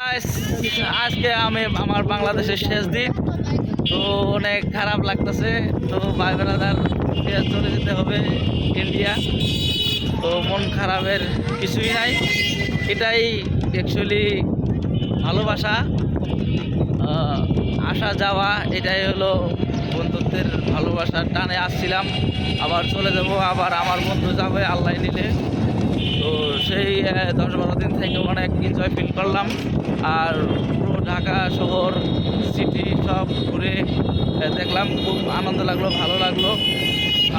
আজকে আমি আমার বাংলাদেশের শেষ দিন, তো অনেক খারাপ লাগতেছে। তো ভাই ব্রাদার চলে যেতে হবে ইন্ডিয়া। তো মন খারাপের কিছুই নাই, এটাই অ্যাকচুয়ালি ভালোবাসা। আসা যাওয়া এটাই হলো বন্ধুত্বের ভালোবাসার টানে আসছিলাম, আবার চলে যাব, আবার আমার বন্ধু যাবে আল্লাহ নিলে। তো সেই 10-12 দিন থেকে অনেক এনজয় ফিল করলাম। আর পুরো ঢাকা শহর সিটি সব ঘুরে দেখলাম, খুব আনন্দ লাগলো, ভালো লাগলো,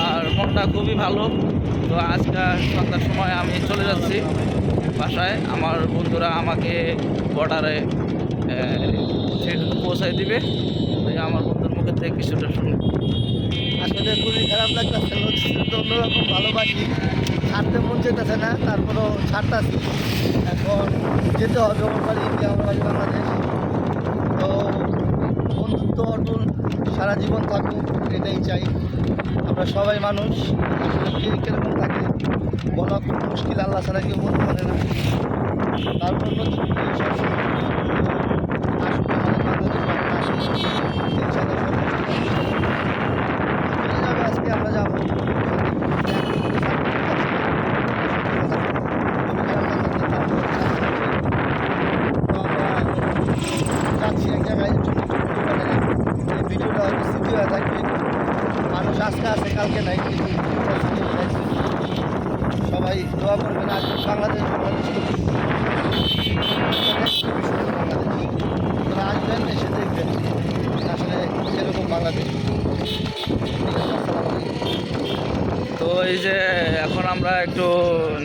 আর মনটা খুবই ভালো। তো আজকে সন্ধ্যার সময় আমি চলে যাচ্ছি বাসায়। আমার বন্ধুরা আমাকে বর্ডারে পৌঁছায় দিবে। তো আমার বন্ধুর মুখের থেকে কিছুটা শুনে আসলে খুবই খারাপ লাগতেছে। তো অন্যরকম ভালোবাসি, ছাড়তে মন যেতেছে না, তারপরেও ছাড়তেছি। এখন যেতে হবে আমার বাড়ি ইন্ডিয়া, আমার বাড়ি বাংলাদেশ। তো বন্ধুত্ব অটুট সারা জীবন থাকুক, এটাই চাই। আমরা সবাই মানুষ, আসলে কে কীরকম থাকে বলা খুব মুশকিল, আল্লাহ ছাড়া কেউ বলতে পারে না। তারপর নতুন করে সবসময় আসবে আমাদের বাংলাদেশ, আসি ইনশাআল্লাহ সব চলে যাবে। আজকে আমরা যাবো, যাচ্ছি এক জায়গায়, এই ভিডিওটা হয়তো স্মৃতি হয়ে থাকবে। মানুষ আজকে আছে কালকে নাই, কিন্তু ভিডিওটা স্মৃতি হয়ে থাকবে। সবাই দোয়া করবেন, আসবেন বাংলাদেশ। বাংলাদেশ খুবই সুন্দর বাংলাদেশ, আপনারা আসবেন, এসে দেখবেন আসলে সেরকম বাংলাদেশ। তো এই যে এখন আমরা একটু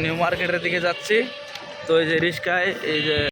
নিউ মার্কেটের দিকে যাচ্ছি। তো এই যে রিস্কায় এই যে